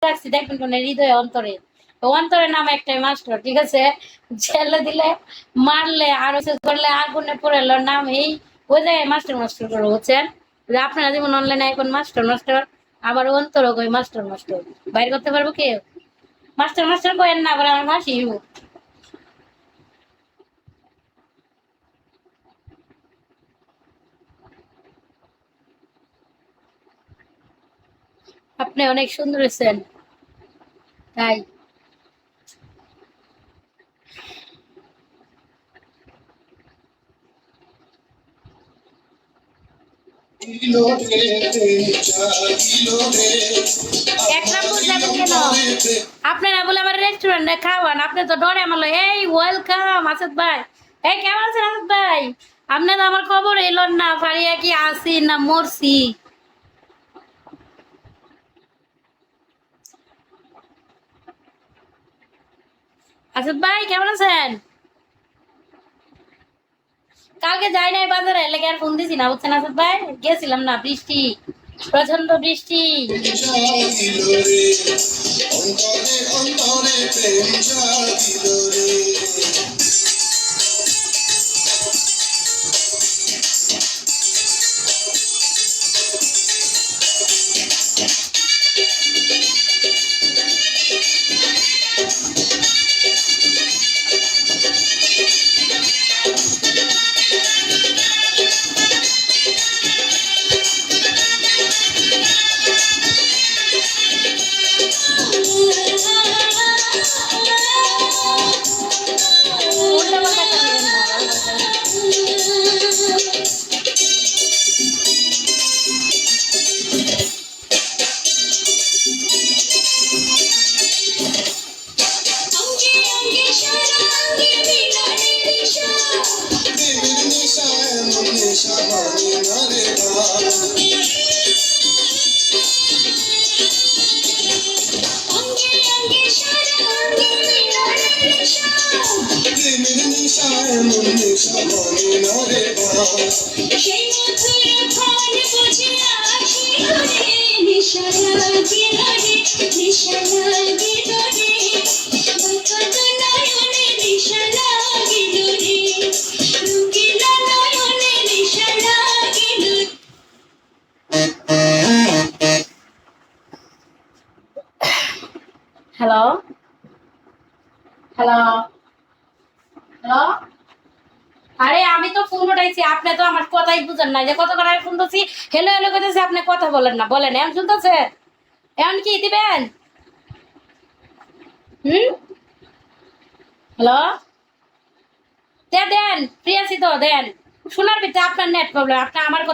রাখছি দেখবেন কোন হৃদয়ে অন্তরে, অন্তরে নামে একটাই মাস্টার, ঠিক আছে? ছেলে দিলে মারলে আর হচ্ছে করলে আগুনে পড়ে নাম এই ওই জায়গায় মাস্টার মাস্টার করে, বুঝছেন? যে আপনারা যেমন অনলাইনে এখন মাস্টার মাস্টার, আবার অন্তর কই মাস্টার মাস্টার, বাইর করতে পারবো কেউ? মাস্টার মাস্টার কয়েন না, আবার আমার হাসি। আপনি অনেক সুন্দর হয়েছেন, তাই। এক নম্বর যাবেন কেন? আপনারা বলে আমার রেস্টুরেন্টে খাওয়ান, আপনি তো ডরে আমার এই ওয়েলকাম আসাদ ভাই। এই কেমন আছেন আসাদ ভাই? আপনি তো আমার খবর এলেন না, ফারিয়া কি আসি না মরছি? আসাদ ভাই কেমন আছেন? কালকে যাই নাই বাজারে, লেগে আর ফোন দিছি না, বুঝছেন আসাদ ভাই? গেছিলাম না, বৃষ্টি, প্রচন্ড বৃষ্টি। হ্যালো হ্যালো হ্যালো, আরে আমি তো ফোন উঠাইছি, আপনি তো আমার কথাই বুঝেন না, যে কত করে আমি ফোন করছি, হেলো হেলো করতেছি, আপনি কথা বলেন না, বলেন এখন শুনতেছে? এখন কি দিবেন? হুম, হ্যালো, দেন দেন, ফ্রি আছি তো দেন। শোনার ভিতরে আপনার নেট প্রবলেম, আপনি আমার কথা